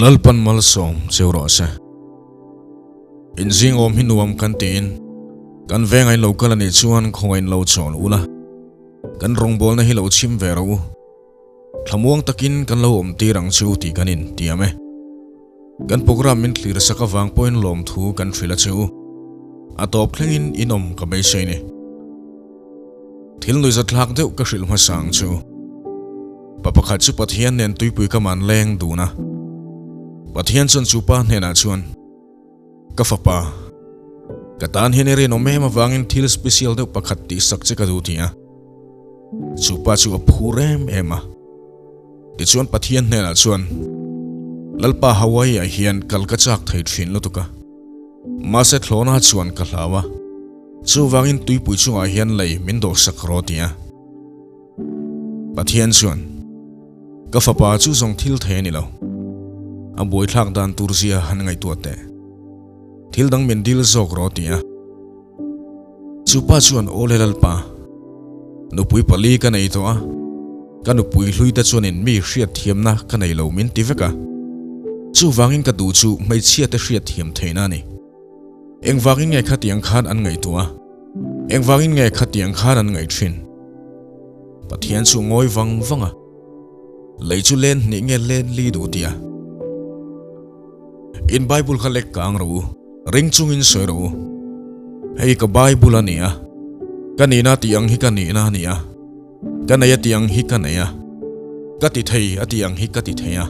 lalpan mal som chewro se injing om hinuam kan tin kan vengai local ani chuan khongain lo chon ula kan rongbol na hi lo chim ve ro thlamuang takin kan lo om tirang chu ti kanin tiame kan program min clear saka wang point lom thu kan thrila chu atop thlengin inom ka be seini thil noi zatlak deuh ka hril ma sang chu papakhat chu pathian nen tuipui ka man leng duna pathian chon chu pa hena chuan ka fapa katan henere no mema wangin thil special deuh pakhat ti sak che ka du tia chu pa chu phurem ema ti chuan pathian hena chuan lalpa Hawaii a hian kalkachak thei thin lutuka ma se thlona chuan ka hlawa chu wangin tuipui chu a hian lei min do sak ro tia pathian chuan ka fapa chu zong thil the ni lo a boi thlak dan turzia han ngai tu te thil dang min dil zok ro tia chu pa chuan ole lalpa nu pui pali ka nei to a ka nu pui hlui ta chuan in mi hriat thiam na ka nei lo min ti veka chu wangin ka du chu mai chia te hriat thiam theina ni eng wangin nge kha tiang khan an ngai tua eng wangin nge kha tiang khan an ngai thin pathian chu ngoi wanga lei chu len ni nge len li du tia in bible kha lek kang ro ring chung in soi ro hei ka bible ania kanina tiang hi kanina nia kanaya tiang hi kanaya kati thei atiang hi kati theya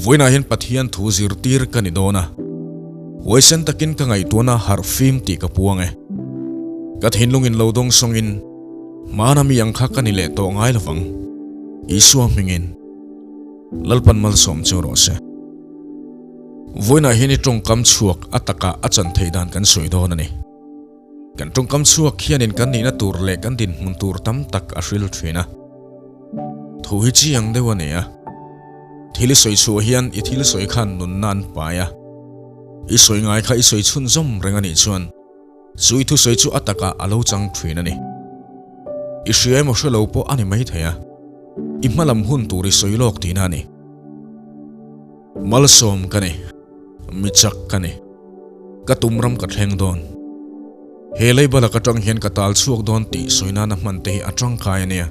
voina hen pathian thu zir tir kanidona hoisen takin ka ngai tuana har fim ti ka puange ka thinlungin lodong songin manami ang kha kanile to ngai lawang iswa mingin lalpan mal som choro se voina heni tong kam chuak ataka achan theidan kan soidon ani kan tong kam chuak khianin kan ni na tur le kan din mun tur tam tak a hril thina thu hi chi ang dewania thili soi chu hian I thil soi khan nun nan paya I soi ngai kha I soi chun zom rengani chuan chui thu soi chu ataka alo chang thina ni I hriai mo hre lo po ani mai theya I hmalam hun turi soi lok tina ni mal som kani michak kani katumram ka thleng don helei bala ka tang hian ka tal chuak don ti soina na man te atang khai ania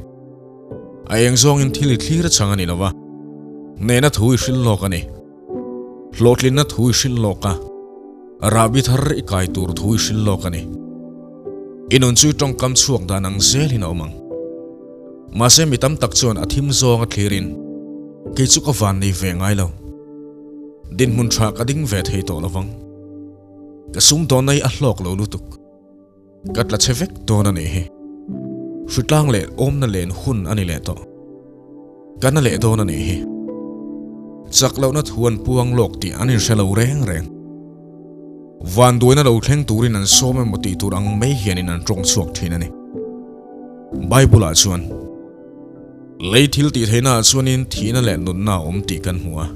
ayeng zong in thili thlir changani lawa nena thui hril lok ani hlotlin na thui hril loka arabi thar ikai tur thui hril lok ani inon chu tong kam chuak danang zelin omang mase mitam tak chuan athim zong a thlirin ke chu ka van nei ve ngai lo din mun tha ka ding ve thei to lawang ka sum don nei a hlok lo lutuk katla chevek don ani he hrutlang le om na len hun ani le to kana le don ani he chaklo na thuan puang lok ti ani shelo reng reng van doina lo thleng turin an some moti turang mai hianin an tong chuak thin ani bible a chuan leithil ti theina chuanin thina le nun na om ti kan hua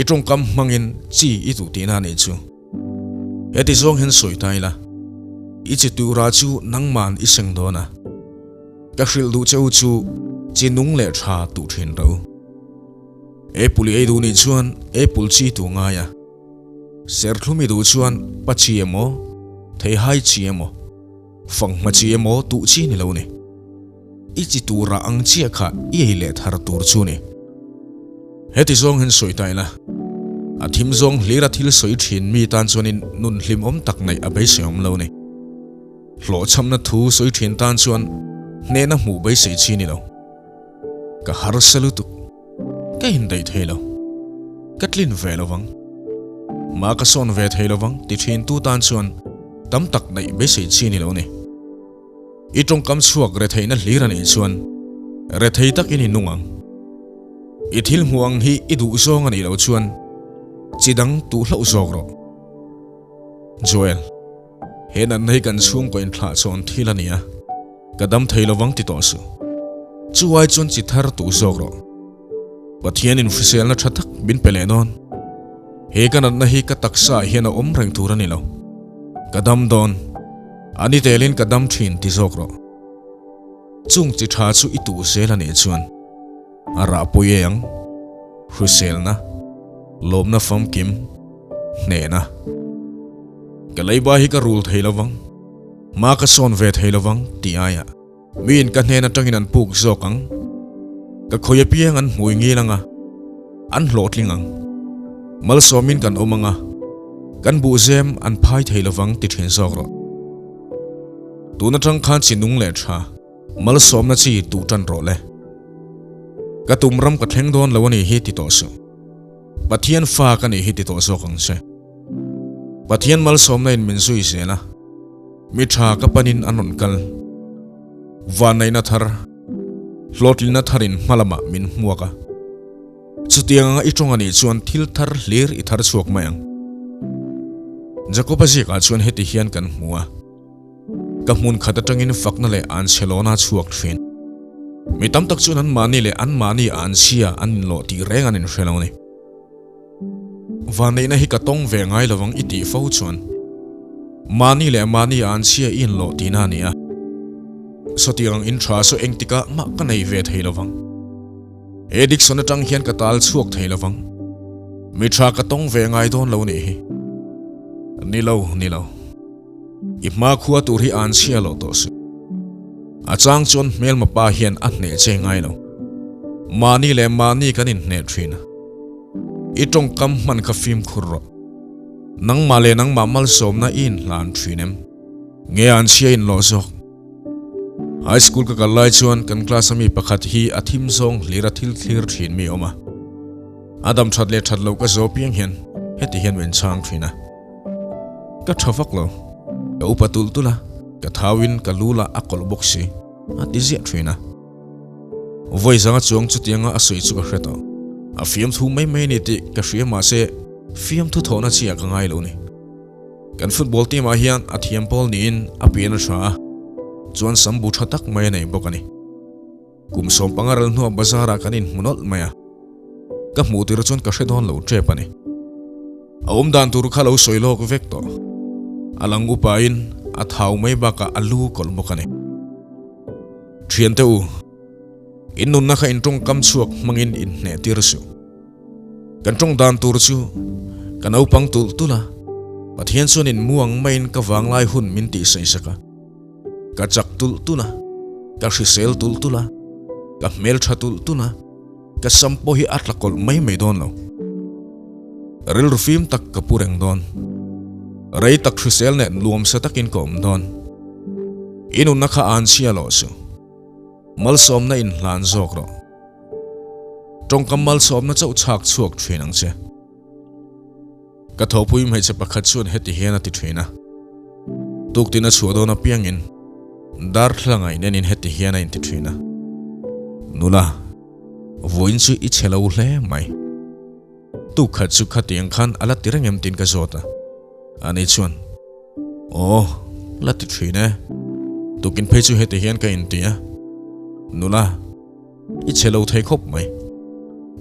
itong kam mangin chi I tu tina ni chu eti zong hen soi taila ichi tu ra chu nangman I seng dona ka hril du cheu chu chinung le tha tu thin ro epuli ei du ni chuan epul chi tu nga ya ser thlumi du chuan pachi emo thei hai chi emo fang ma chi emo tu chi ni lo ni ichi tu ra ang chi kha I le thar tur chu ni heti zong hen soi taila athim zong hlira thil soi thin mi tan chuanin nun hlim om tak nei abei seom lo ni hlo chamna thu soi thin tan chuan ne na mu bei sei chi ni lo ka har salutu ka hin dei thelo katlin ve lowang ma ka son ve thelowang ti thin tu tan chuan tam tak nei be sei chi ni lo ni I tong kam chuak re theina hlira nei chuan re thei tak ini nungang I thil muang hi I du zong ani lo chuan chidang tu hlo zok ro Joel hen an nei kan chung ko in thla chon thilania kadam theilowang ti to su chuai chon chi thar tu zok ro pathian in fisel na thatak bin pelenon he kan an hi ka taksa hian a om reng tur ani lo kadam don ani telin kadam thin ti zok ro chung chi tha chu I tu sel ani chuan ara poyeng husel na lom na fam kim ne na ka leiba hi ka rul theilawang ma ka son ve theilawang ti aya min ka hne na tangin an puk zokang ka khoya piang an hui ngi langa an hlotlingang mal somin kan omanga kan bu zem an phai theilawang ti thin zokro tuna tang khan chinung le tha mal som na chi tu tan ro le ka tumram ka thleng don lawani hi ti to su pathian fa ka ni hi ti to zokang se pathian mal som na in min sui se na mi tha ka panin anon kal vanai na thar hlotlin na tharin malama min muaka chutianga itonga ni chuan thil thar hlir I thar chuak mayang jacoba ji ka chuan heti hian kan hmuwa ka hmun khata tangin fakna le an chelona chuak thin mi tam tak chuan an mani le an mani an sia an lo ti reng an in hreloni vanai na hi ka tong ve ngai lawang iti fo chuan mani le mani an sia in lo ti na nia sotiang in thra so engtika ma ka nei ve theilawang edik sona tang hian ka tal chuak theilawang mi thra ka tong ve ngai don lo ni hi nilo I ma khuwa tur hi an sia lo to su a chang chon mel ma pa hian a hne che ngai lo mani le mani kanin hne thina I tong kam man ka fim khurro nang ma le nang ma mal som na in lan thinem nge an sia in lo zok high school ka kalai chuan kan class ami pakhat hi athim zong lira thil thlir thin mi oma adam thatle thatlo ka zo piang hian heti hian wen chang thina ka thawak lo ka upatul tula ka thawin ka lula akol boxi ati zia thina voi zanga chuang chutianga asoi chu ka hreto a fiam thu mai ni ti ka hria ma se fiam thu thona chia ka ngai lo ni kan football team a hian athiam pol ni in apian sha chuan sambu thatak mai nei bokani kum som pangaral nu bazara kanin munol maya ka hmu tir chuan ka hredon lo tre pani aum dan tur khalo soilok vekto alang upain athau mai baka alu kol bokani thiante u innun na kha intong kam chuak mangin in ne tirsu kan tong dan tur chu kan au pang tul tula pathian chuan in muang main ka wanglai hun min ti sei saka ka chak tul tuna ka hrisel tul tula ka mel tha tul tuna ka sampo hi atlakol mai don lo ril rufim tak ka pureng don rei tak hrisel ne luam sa takin kom don inun na kha an sia lo su mal som na in hlan zok ro tong kamal som na chau chak chuak thrinang che ka thopui mai che pakhat chuan heti hian ati thrina tuktina chuadona piangin dar thlangai nenin heti hian in ti thrina nula voin chu I chelo hle mai tu khat chu khatiang khan ala tirangem tin ka zota ani chuan oh lati thrina tukin phei chu heti hian ka in tia nula I chelo thei khop mai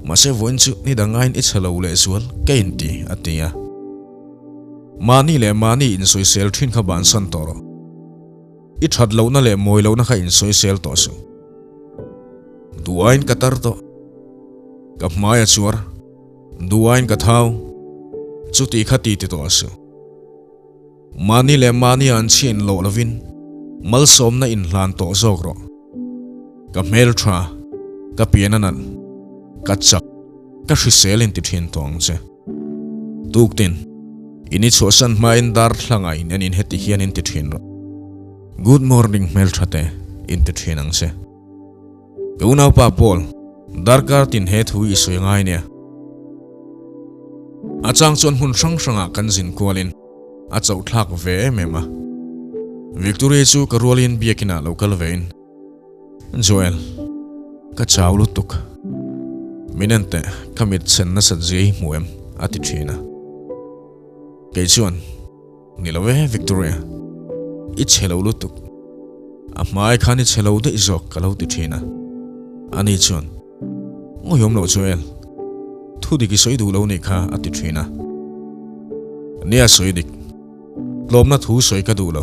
mase voin chu ni dangain I chelo le zual ka in ti atia mani le mani in soi sel thin kha ban san toro I that lo na le moi lo na kha in soi sel to su duain katar to ka maya chuar duain ka thau chuti khati ti to su mani le mani an chin lo lovin mal som na in hlan to zokro ka mel thra ka piananan ka chak ka hrisel in ti thin tong che tuktin ini chosan main dar thlangai nenin heti hian in ti thin ro good morning mel thate in ti thinang se kauna pa pol darkar tin he thui soi ngai ne achang chon hun sang kan jin kwalin a chau thlak ve mema victory chu karolin biakina local vein joel ka chawlu tuk minante kamit sen na sajei muem ati thina ke chuan nilowe victoria I chelo lutuk a mai khani chelo de izok kalo ti thina ani chuan ngoyom lo joel thudi ki soi du lo ni kha ati thina nia soi dik lomna thu soi ka du lo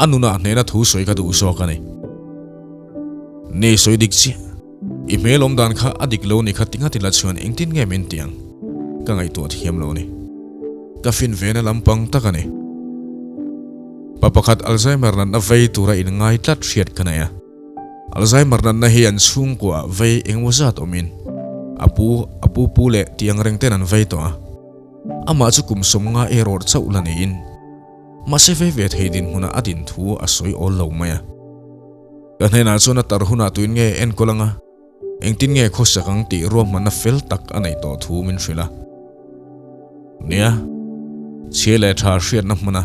anuna nena thu soi ka du so ka nei ne soi dik chi I melom dan kha adik lo ni kha tinga tila chuan engtin nge men tiang ka ngai tu thiam lo ni ka fin vena lampang takani papakhat Alzheimer na vei tura in ngai tlat riat kanaya Alzheimer na hi an chung kwa vei engwazat omin apu pule tiang rengten an vei to ama chu kum som nga error chaulani in ma se ve ve theidin huna adin thu asoi ol lo maya kanena chona tarhuna tuin nge en kolanga engtin nge khosakang ti rom mana fel tak anei to thu min thrila nia chele tha hriat na mana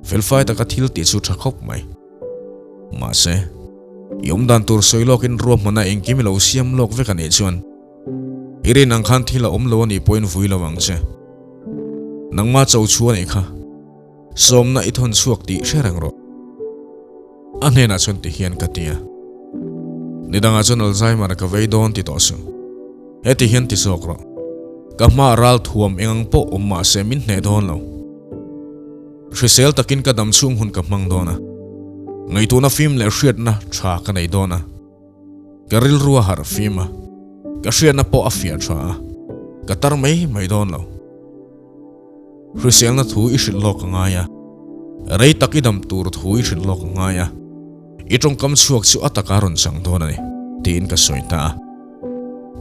felfai taka thil ti chu thakop mai ma se yom dan tur soilokin rom mana engkimi lo siam lok ve kan e chuan irin ang khan thila om lo ni point vui lawang che nangma chau chuan e kha somna ithon chuak ti hrengrang ro anena chon ti hian katia nidanga chon Alzheimer ka veidon ti to su heti hian ti sokro kama ral thuam engang po omma se min hne don lo hrisel takin ka dam chung hun ka mang dona ngai tu na film le hriat na tha ka nei dona karil ruwa har fima ka hriat na po afia tha ka tar mai don lo hrisel na thu ishil lok ngaya rei takidam tur thu ishil lok ngaya itong kam chuak chu atakaron sang dona ni tin ka soita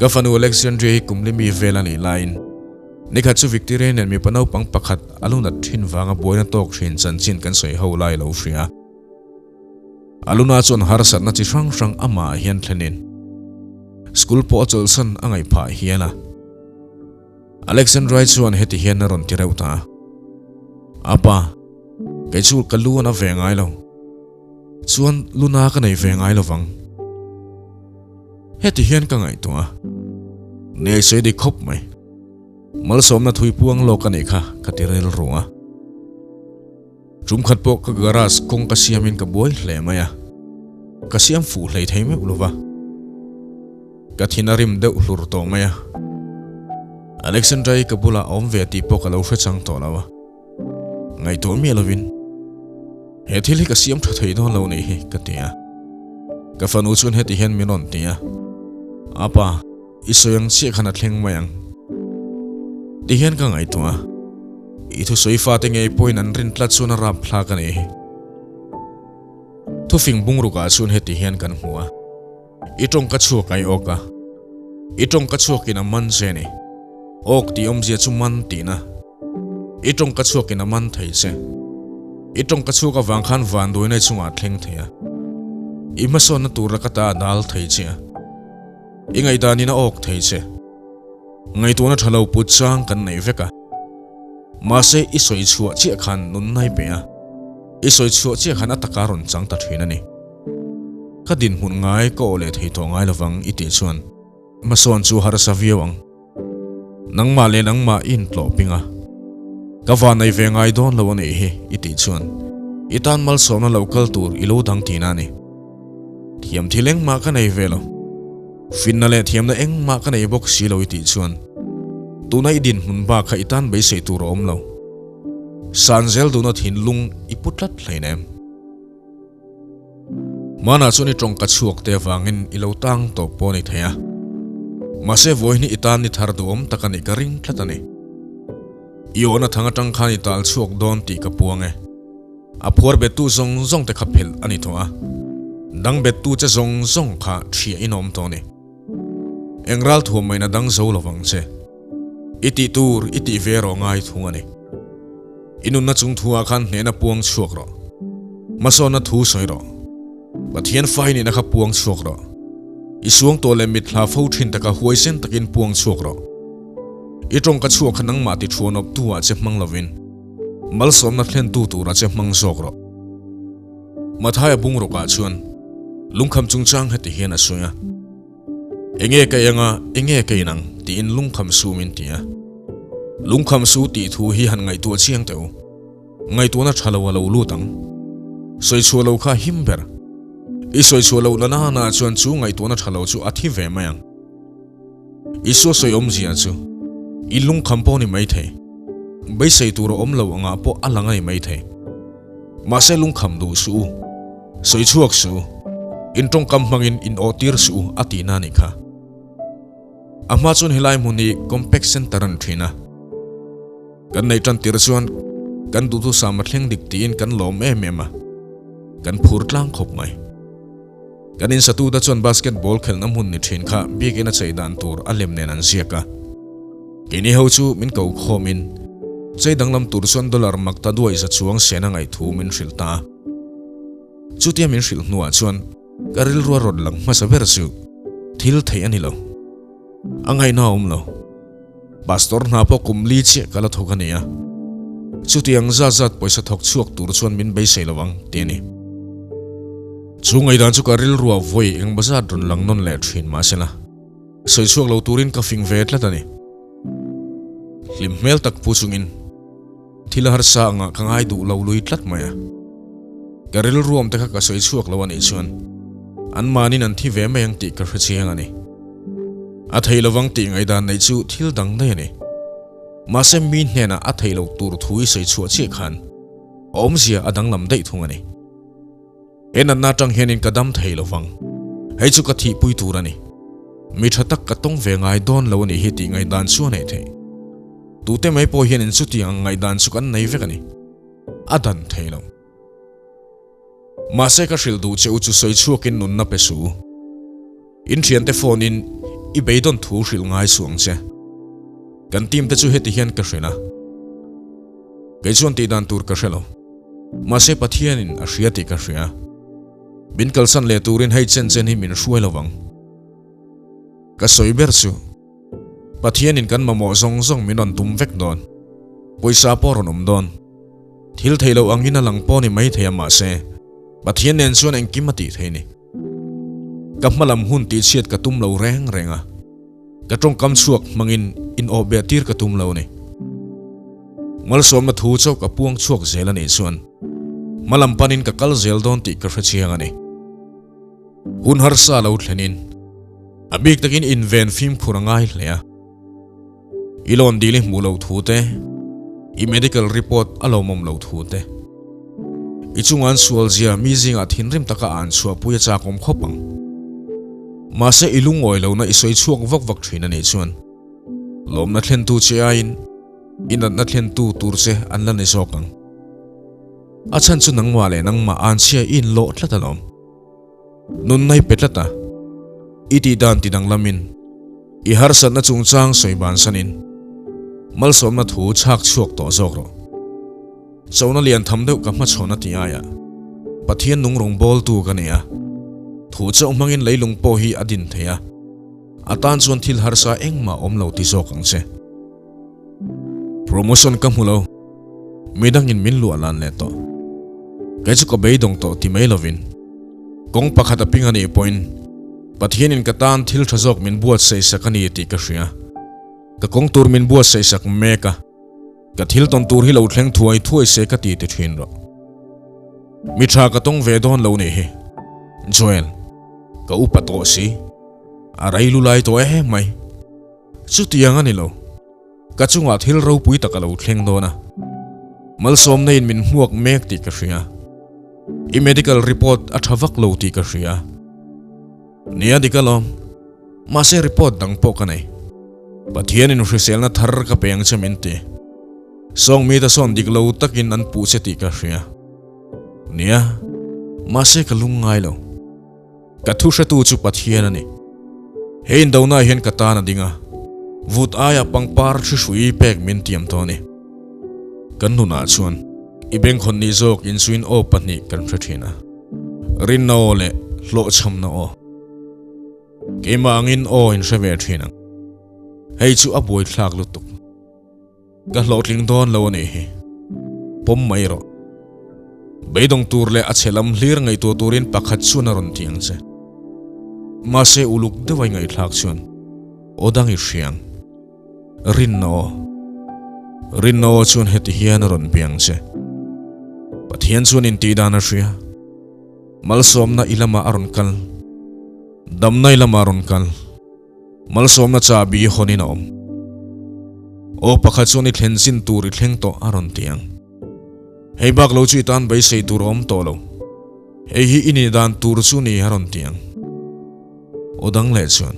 ka fanu Alexandria kumlimi velani line nikha chu victorian mi panau pang pakhat aluna thin wanga boina tok thin chanchin kan soi ho lai lo fria aluna chon harsat na chi rang ama hian thlenin school po cholsan angai pha hiana Alexandria chuan heti hian ron ti reuta apa ke chu kalu na vengai lo chuan luna ka nei vengai lo wang heti hian ka ngai to ne se di khop mai mal som na thui puang lo ka nei kha katirel ruwa chum khat po ka garas kong ka siamin ka boy hle maya ka siam fu hlei thei me ulova ka thinarim de ulur to maya Alexandria ka bula om ve ti po ka lo hre to lawa ngai to mi lovin he thili ka siam tha thei don lo nei he ka tia ka fanu chun he ti hen minon tia apa isoyang chi khana thleng mayang ti hen ka ngai to I thu soifa te ngai poin an rin tlat chuna rap thla ka nei thu fing bungru ka chun he ti hen kan hua itong ka chu kai oka itong ka chu kina man se ni ok ti om je chu man ti na itong ka chu kina man thei se itong ka chu ka wang khan van doi nei chunga thleng thea ima son na tur ka ta dal thei che ingai da ni na ok thei che ngai tu na thalo pu chang kan nei veka ma se isoi chua che khan nun nai pe a isoi chua che khan atakaron chang ta thina ni ka din hun ngai ko le thei to ngai lawang iti chuan ma son chu har sa viawang nangma le nangma in tlo pinga ka va nei ve ngai don lo nei he iti chuan itan mal som na local tur ilo dang tina ni thiam thileng ma ka nei velo finna le thiam na eng ma ka nei bok si lo iti chuan tunai din hun ba kha itan bei sei tur om lo sanzel du na thin lung iputlat thlainem mana chuni tong ka chuak te wangin ilo tang to poni thaya mase voini itan ni thar dom takani karing thlatani iona thanga tang khani tal chuak don ti ka puange a phor be tu zong te khapil ani thoa dang be tu che zong kha thia inom to ni engral thu mai na dang zo lawang che iti tur iti vero ngai thungani inun na chung thua khan hne na puang chuak ro maso na thu soi ro pathian fai ni na kha puang chuak ro isuang to le mit hla fo thin taka huaisen takin puang chuak ro itong ka chuak khanang ma ti thuan op tuwa che mang lovin mal som na thlen tu ra che mang sok ro mathaya bung ro ka chuan lungkham chung chang hati hian a suya enge ka inang ti in lungkham su min tia lungkham su ti thu hi han ngai tu chiang teu ngai tu na thalo lo lu tang soi chu lo kha himber I soi chu lo na chuan chu ngai tu na thalo chu athi ve mayang I so soi om zia chu I lungkham po ni mai thei bai sei tu ro om lo anga po alangai mai thei ma se lungkham du su soi chuak su in tong kam mangin in otir su ati na ni kha ama chun hilai muni compact center an thina kan nei tan tir chuan kan du tu samathleng dik tin kan lom em kan phur tlang khop mai kan in satu da chuan basketball khel nam hun ni thin kha big in a cheidan tur alem nen an ziaka kini ho chu min ko khomin cheidang lam tur chuan dollar makta duai za chuang sena ngai thu min hrilta chutia min hril nuwa chuan karil ruwa rod lang ma saber chu thil thei ani lo angai na lo pastor na po kumli che kala thokania chutiang zat poisa thok chuak tur chuan min bei seilawang teni chungai dan chu karil ruwa voi eng bazar run lang non le thin ma sela soi chuak lo turin ka fing vet la tani lim mel tak puchungin thila har sa nga kangai du lo lui tlat maya karil ruam ta ka soi chuak lawan e chuan an manin an thi ve mayang ti ka hrichiang ani a theilawang ti ngai dan nei chu thil dang dai ani ma se min hena a theilo tur thui sei chu chi khan om zia adang lam dei thung ani en an na tang henin kadam theilawang hei chu ka thi pui tur ani mi thatak ka tong ve ngai don lo ani hi ti ngai dan chu nei the tu te mai po hian in chu ti ang ngai dan chu kan nei ve kani adan theilo ma se ka hril du che u chu soi chuakin nun na pe su in thian te phone in I beidon thu hril ngai suang che kan team te chu heti hian ka hrena ke chuan ti dan tur ka hrelo ma se pathian in a hriati ka hria bin kalsan le turin hei chen hi min hruai lawang ka soiber chu pathian in kan mamo zong zong min on tum vek don poisa poron don thil theilo angina lang po ni mai theya ma se pathian nen chuan eng kimati theini kapmalam hun ti chiat ka tum lo reng renga ka tong kam chuak mangin in obe tir ka tum lo ni mal som ma thu chau ka puang chuak zel ani chuan malam panin ka kal zel don ti ka hrachiang ani hun har sa lo thlenin abik takin in ven film khurangai hlea ilon dili mu lo thu te I medical report alo mom lo thu te ichungan sual zia mizing at hinrim taka an chua puya cha kom khopang ma se ilung oi lo na isoi chuak vak vak thina nei chuan lom na thlen tu che ain inat na thlen tu tur che an la nei sokang achan chu nang wale nang ma an chia in lo tlatalom nun nai petlata iti dan ti dang lamin I har san na chung chang soi ban sanin mal som na thu chak chuak to zok ro chona lian tham deuh ka ma chona ti aya pathian nung rong bol tu ka nia thu chau mangin leilung po hi adin theya atan chuan thil har sa engma om lo ti zokang che promotion ka mulo midang in min lu alan le to kai chu ko beidong to ti mai lovin kong pakhat aping ani point pathian in katan thil thazok min buat sei sakani ti ka hria ka kong tur min buat sei sak meka ka thil ton tur hi lo thleng thuai se ka ti te thin ro mi tha ka tong ve don lo ne he joel ka upato si arai lu lai to mai chu tiang ani lo ka chunga thil ro pui ta ka lo thleng do na mal som nei min huak mek ti ka hria I medical report a thawak lo ti ka hria nia dikalom ma se report dang po ka nei pathian in hrisel na thar ka peng chamente song mi ta son dik lo takin an pu che ti ka hria nia ma se ka lungai lo ka thu sha tu chu pathian ani hein do na hen ka ta na dinga vut aya pangpar chu shui pek min tiam to ni kan nu na chuan I beng khon ni zok in suin o pani kan thina rin na ole lo cham na o ke ma angin o in shave thina hei chu a boi thlak lutuk ka lo tling don lo ni hi pom mai ro beidong tur le a chelam hlir ngai to turin pakhat chu na ron tiang che ma se uluk de wai ngai thlak chuan odang I hriang rin no chuan heti hian ron piang che pathian chuan in ti dana hria mal som na ilama aron kal dam nai lama ron kal mal som na cha bi honin om o pakhat chuan I thlensin tur I thleng to aron tiang hei bak lo chu tan bai sei tur om to lo hei hi ini dan tur chu ni aron tiang odang le chuan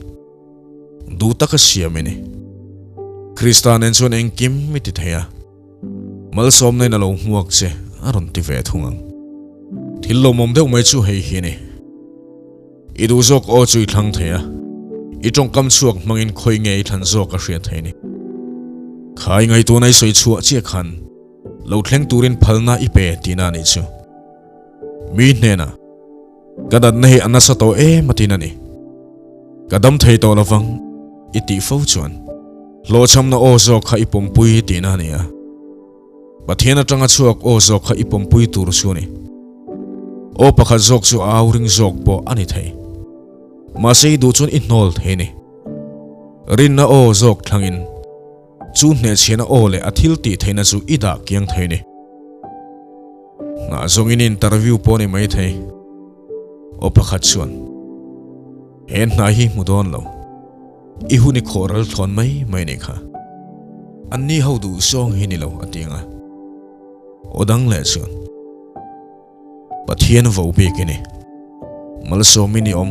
du taka siamini Kristan en chuan eng kim mi ti theya mal som nei na lo muak che aron ti ve thungang thil lo mom deuh mai chu hei hi ni idu zok o chui thlang theya I trong kam chuak mangin khoi ngei than zok a hriat theini khai ngai tu nai soi chuwa che khan lo thleng turin phalna I pe tina ni chu mi hnena kadat nei anasa to matina ni kadam thei to lawang iti fo chuan lo chamna o zok kha ipom pui tina ni a pathiana tanga chuak o zok kha ipom pui tur chu ni o pakha zok chu auring zok po ani thei ma sei du chun inol theini rin na o zok thlangin chu hne chena o le athil ti theina chu ida kyang theini na zongin interview po ni mai thei o pakhat chuan hen na hi mudon lo I huni khoral thon mai ni kha anni hodu song hi ni lo atinga odang le chuan pathian vo be kini mal so mini om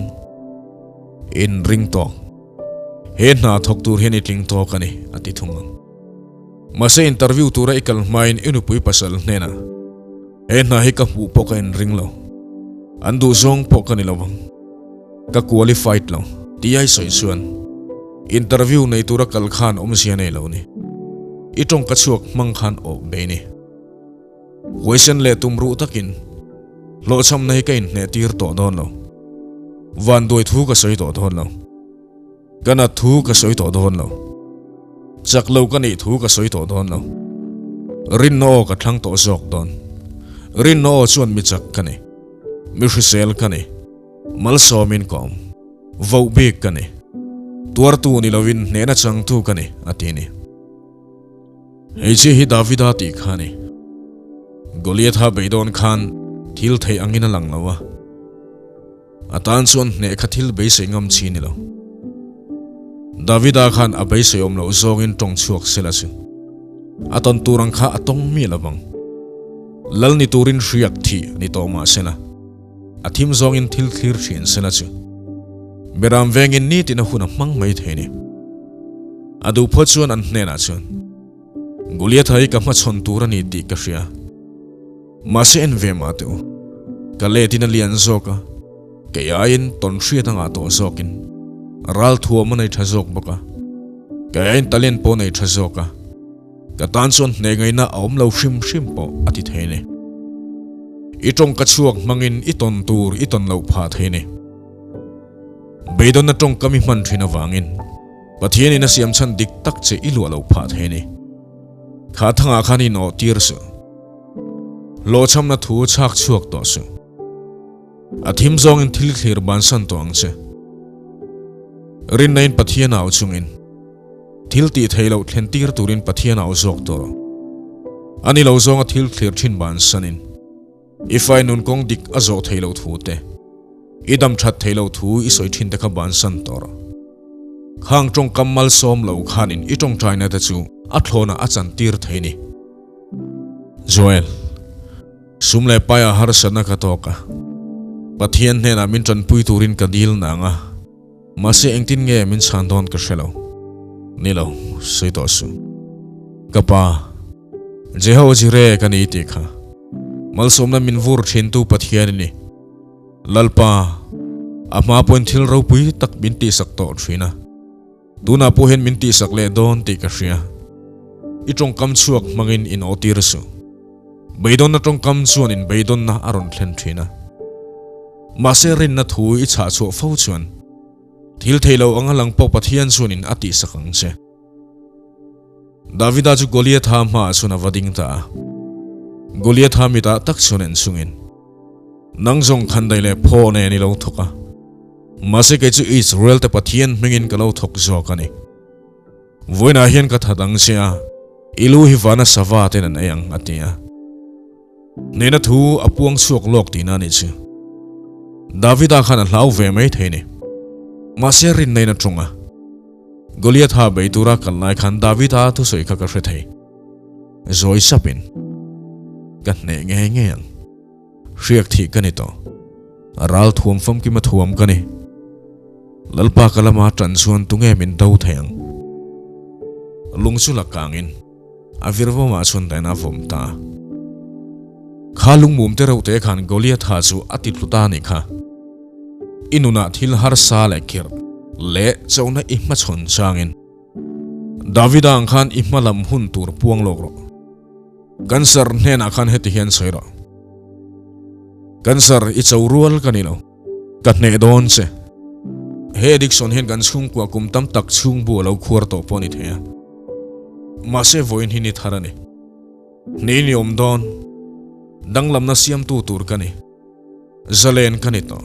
in ring to he na thok tur he ni tling to kani ati thungang mase interview tura ikal main inu pui pasal nena he na hi ka pu po ka in ring lo andu zong po kani lawang ka qualified lo ti ai soi chuan interview nei tura kal khan om sia nei lo ni itong ka chuak mang khan ok be ni question le tumru takin lo cham nei kain ne tir to don lo van doi thu ka soi to don lo kana thu ka soi to don lo chak lo ka ni thu ka soi to don lo rin no ka thlang to zok don rin no chuan mi chak kani mi hrisel kani mal somin kom vo big kani tuar tu ni lovin nena chang tu kani atini echi hi davida ti khani goliath ha beidon khan thil thei angina lang lawa atan chuan ne khathil be se ngam chini lo davida khan abai se om lo zongin tong chuak sela chu aton turang kha atong mi lawang lalni turin hriak thi ni to ma sena athim zongin thil thlir thin sela chu beram vengin ni tina huna mang mai theini adu phochuan an hnena chuan goliath hai ka ma chon turani ti ka hria mase en ve ma tu ka le tina lian zoka ke ain ton hria tanga to zokin ral thuam nei thazok boka ke ain talent po nei thazoka ka tan chon ne ngai na om lo hrim po ati theini itong ka chuak mangin iton tur iton lo pha theini beidon na tong kami man thina wangin pathian ina siam chan dik tak che ilu lo pha theini kha thanga khani no tir su lo cham na thu chak chuak to su athim zong in thil thlir ban san to ang che rin nain pathian au chungin thil ti thailo thlen tir turin pathian au zok to ani lo zong a thil thlir thin ban sanin ifai nun kong dik azo thailo thu te idam that thailo thu isoi thin te kha ban san tor khang tong kamal som lo khanin itong traina ta chu athlona achan tir theini joel sumle paya har sana ka toka pathian ne na min tran pui turin ka dil na nga mase engtin nge min chandon ka shelo nilo sei to su kapa jeho jire ka ni ti kha mal somna min vur thin tu pathian ni lalpa ama point thil ro pui tak bin ti sak to thina tuna po hen min ti sak le don ti ka hria itong kam chuak mangin in otir su beidon na tong kam chuan in beidon na aron thlen thina maserin na thu I cha chu fo chuan thil thailo anga lang po pathian chuan in ati sakang che davida chu goliath ha ma chuna wading ta goliath ha mi ta tak chuan sungin nang jong khandai le pho ne ni lo thoka mase ke chu Israel te pathian mengin ka lo thok zo kani voina hian ka thadang sia ilu hi vana sawa ten an ayang atia nena thu apuang suak lok tina ni chu davida khan hlau ve mai theini mase rin nei na trunga goliath ha beitura kalnai khan davida thu soi kha ka hre thei zoi sapin kan ne nge yang riak thi kani to ral thuam fam ki ma thuam kani lalpa kalama tran chuan tunge min do theng lungchu lakangin avirwa ma chuan daina vom ta khalung mum te rote khan Goliath ha chu ati tluta ni kha inuna thil har sa le kir le chona ihma chon changin Davida ang khan ihma lam hun tur puang logro kansar hnen akhan heti hian soiro kansar I chawrual kanilo katne don che he Dixon hen kan chung kwa kum tam tak chung bu lo khur to poni thea ma se voin hini tharani ni niom don danglam na siam tu tur kani zalen kani to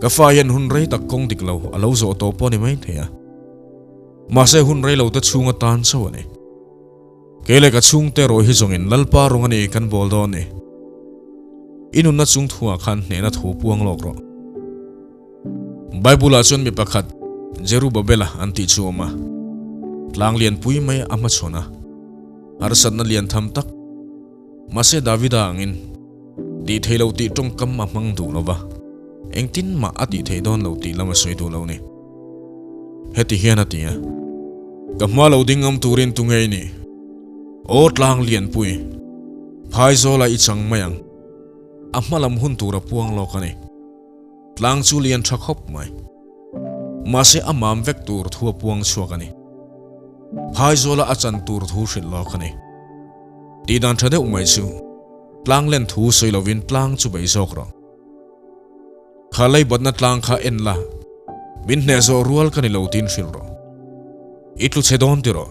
ka fayan hun rei tak kong diklo alo zo to poni mai thea ma se hun rei lo ta chunga tan chawani kele ka chung te ro hi zongin lalpa rongani kan bol don ni inun na chung thua khan ne na thu puang lok ro Bible achon mi pakhat Jerubabela anti chuoma tlang lian pui mai ama chona arsan na lian tham tak mase Davida angin di thelo ti tong kam ma mang du lova engtin ma ati theidon lo ti lama soi du lo ni heti hiana tia kamma lo dingam turin tungei ni o tlang lian pui phai zola I chang mayang amalam hun tura puang lokani tlang chu lian thak hop mai mase amam vek tur thua puang chuakani phai zola achan tur thu hril lokani ti dan thade umai chu tlang len thu soilovin tlang chu bei zokro khalai badna tlang kha enla bin ne zo rual kani lo tin shilro itlu chedon tiro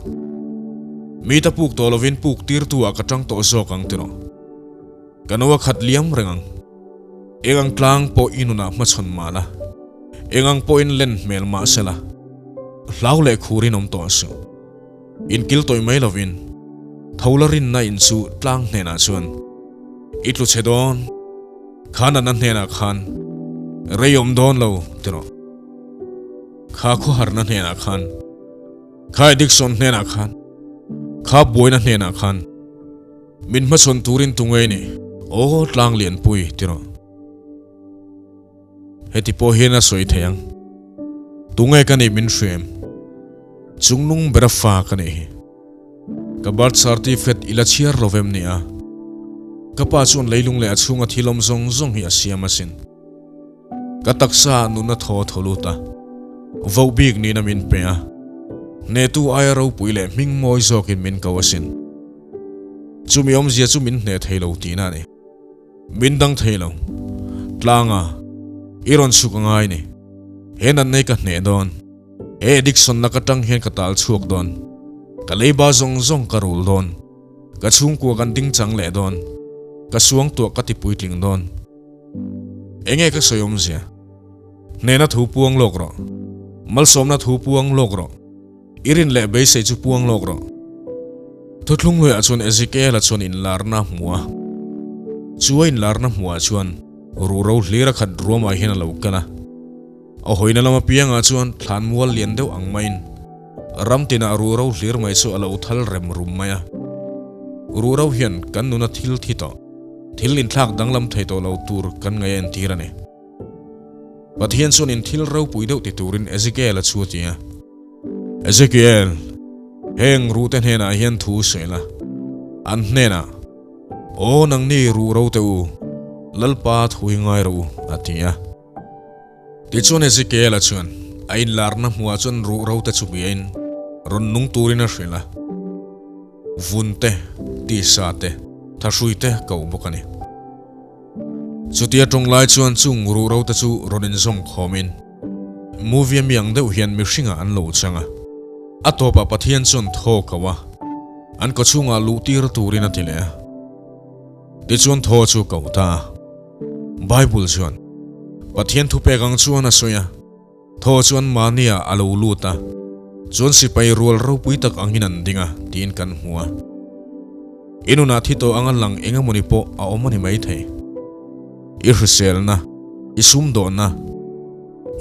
mi ta puk tolovin puk tir tu akatang to zokang tiro kanawa khat liam rengang engang tlang po inuna machon mala engang po in len mel ma sela hlaw le khurin om to su in kil toy mai lovin tholarin na in su tlang hena chuan itlu chedon khana na hena khan reyom don lo tiro kha kho harna hena khan kha Dixon hena khan kha boina hena khan min machon turin tungei ni o tlang lian pui tiro heti po hena soi theyang tungai kani min shrem chungnung berafa kani ka birth certificate ila chiar lovem nia ka pa chun leilung le achunga thilom zong zong hi asiamasin ka taksa nuna tho tholuta vo big ni na min pe a ne tu ayaro puile ming moi zokin min kawasin chumi om zia chu min ne theilo tina ni min dang theilo tlanga iron sukangai ni henan nei ka hne don e Dixon nakatang hen katal chuak don ka leiba zong zong karul don ka chung ko kan ding chang le don ka suang to ka ti puitling don enge ka soyom zia ne na thu puang lokro mal som na thu puang lokro irin le be se chu puang lokro thutlung hoi achun Ezekiel achun in larna hmuwa chuain larna hmuwa chuan ruro hlira khat roma hina lo kana a hoina lama pianga chuan thlan mual lian deuh angmain ramtina ruro hlir mai chu alo thal rem rum maya ruro hian kan nuna thil thito thil in thlak danglam theito lo tur kan ngai an tirani pathian chun in thil ro puideuh ti turin Ezekiel a chutia Ezekiel heng ruten hena hian thu sela an hnena o nang ni ruro teu lalpa thui ngai ro atia ti chun Ezekiel chuan ain larna hmuwa chun ruro ta chubiain ron nung turina hrila vunte ti sate thasuite kau bokani chutia tonglai chuan chung ruro ta chu ronin zom khomin movie miang deuh hian mi hringa an lo changa atopa pathian chun tho kawa an ko chunga lutir turina tile ti chun tho chu kauta Bible chuan pathian thu pe gang chuan asoya tho chuan mania alo luta chuan sipai rual ro pui tak anginan dinga tin kan hua inuna thito angalang enga monipo a omani mai thei Israel na isum do na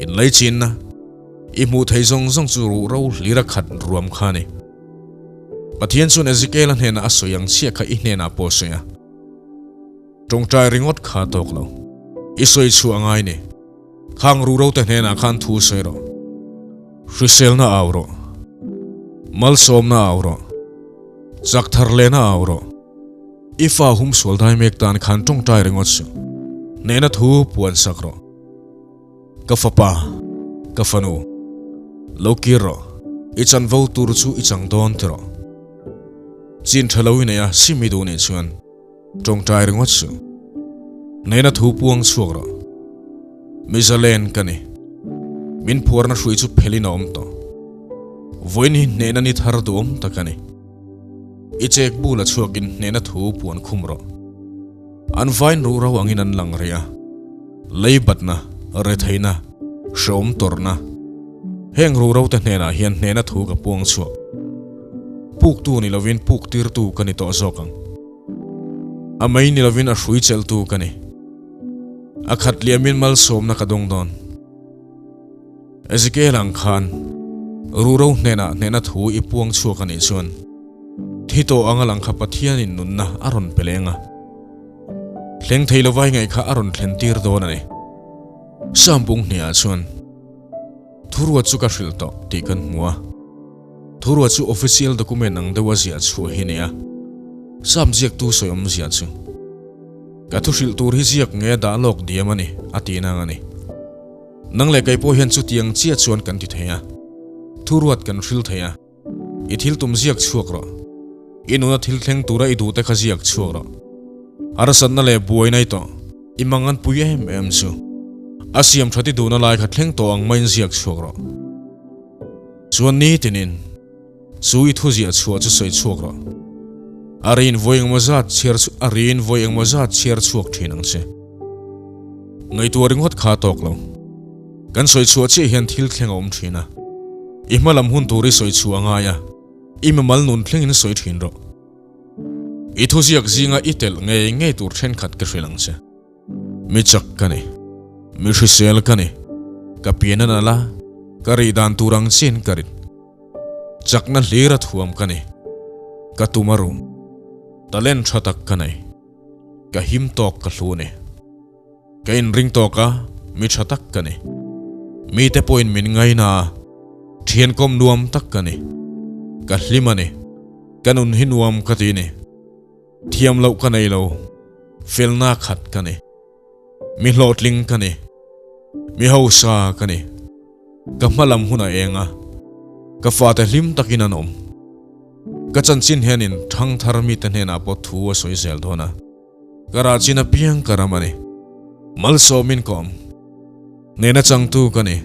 in leichin na I mu thei zong zong chu ro lira khat ruam khani pathian chun Ezekiel an hena asoyang chia kha I hne na po soya tongtai ringot kha tok lo isoi chu angai ni khang ru ro te hne na khan thu soi ro hrisel na awro mal som na awro chak thar le na awro ifa hum sol dai mek tan khan tong tai rengot su ne na thu puan sakro ka fapa ka fanu lokiro ichan vo tur chu ichang don tro chin thaloi ne ya simi do ne chuan tong tai rengot su ne na thu puang chuakro mizalen kani min phurna hrui chu phelin om to voini ne na ni thar dom takani ichek bula chuakin ne na thu puan khumro an vain ru rawangin an lang ria leibatna re thaina shom torna heng ru raw ta hne na hian hne na thu ka puang chuak puk tu ni lovin puk tir tu kani to zokang amai ni lovin a hrui chel tu kani akhat liamin mal som na kadong don Ezekiel ang khan ru raw hne na thu I puang chuak ani chuan thito angalang khapathian in nunna aron pelenga thleng theilovai ngai kha aron thlen tir don ani sambung nia chuan thurwa chu ka hril to ti kan mua thurwa chu official document ang dewa zia chu hinia samjek tu soyom zia chu ka thu hril tur hi ziak nge da lok diamani atina ngani nang le kai po hian chu tiang chia chuan kan ti theya thurwat kan hril theya I thil tum ziak chuak ro inuna thil thleng tura I du te kha ziak chuak ro arasan na le buai nai to imangan puya em chu asiam thati duna lai kha thleng to ang main ziak chuak ro chuan ni tinin chu I thu zia chua chu soi chuak ro arin voing mazat cher chu arin voing mazat cher chuak thinang che ngai tu ring hot kha tok lo kan soi chua che hian thil thleng om thina ihmalam hun turi soi chu anga ya imamal nun thleng in soi thin ro I thu ziak zinga itel nge tur then khat ka hrilang che mi chak kani mi hrisel kani ka piana na la ka ri dan turang chin karit chakna hlira thuam kani ka tumarum talen thatak kanai ka him tok ka hlune ka in ring toka mi thatak kani mi te point min ngai na thian kom nuam tak kani ka hlimani kanun hinuam katini thiam lo kanai lo felna khat kani mi hlotling kani mi hausa kani ka malam huna enga ka fata hlim takin anom ka chanchin hianin thang thar mi te hna po thu a soi sel dhona karachina piang karamani mal somin kom nena changtu kani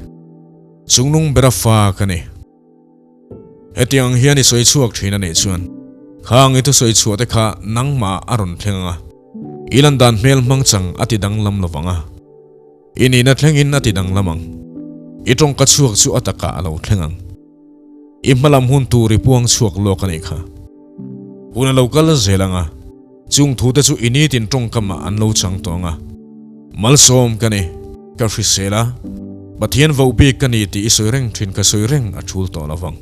sungnung bera fa kani etiang hiani soi chuak thina ne chuan khang itu soi chuate kha nangma aron thlenga ilan dan mel mangchang ati dang lam lowanga ini na thlengin ati dang lamang itong ka chuak chu ataka alo thlengang imalam hun tu ri puang chuak lokani kha una local zelanga chung thu te chu ini tin tong kama an lo chang tonga malsom kani ka hrisela pathian vo bi kani ti isoireng thin ka soireng a thul to lawang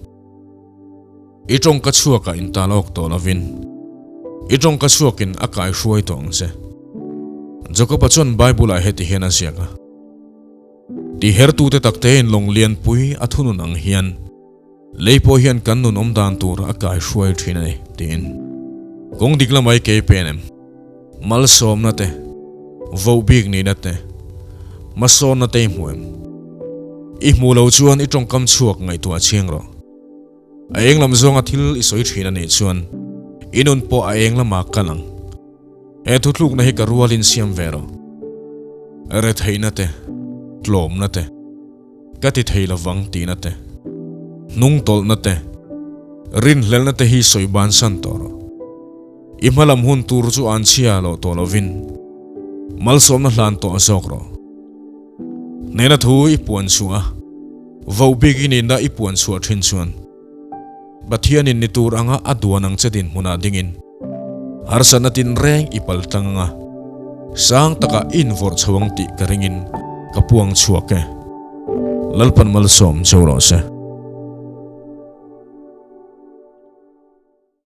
itong ka chuaka in talok to lovin itong ka chuakin akai hruai tong se joko pachon bible a heti hena siaka ti her tu te takte in long lian pui athunun ang hian leipo hian kan nun om dan tur akai hruai thina tin kong diklamai ke penem mal som na te vo big ni na te mason na te muem I mulo chuan itong kam chuak ngai tua chiang ro aeng lam zonga thil isoi thina ne chuan inun po aeng lama kalang e thutluk na hi karualin siam vero are thaina te tlom na te kati thaila wang ti na te nung tol na te rin hlel na te hi soi ban san toro imalam hun tur chu an chia lo to lovin mal som na hlan to azokro nena thu I puan suwa vo bigini na I puan suwa thin chuan bathian in nitur anga aduanang chedin huna dingin harsanatin reng ipaltanga sang taka invor chawang ti karingin kapuang chuake lalpan mal som chawro se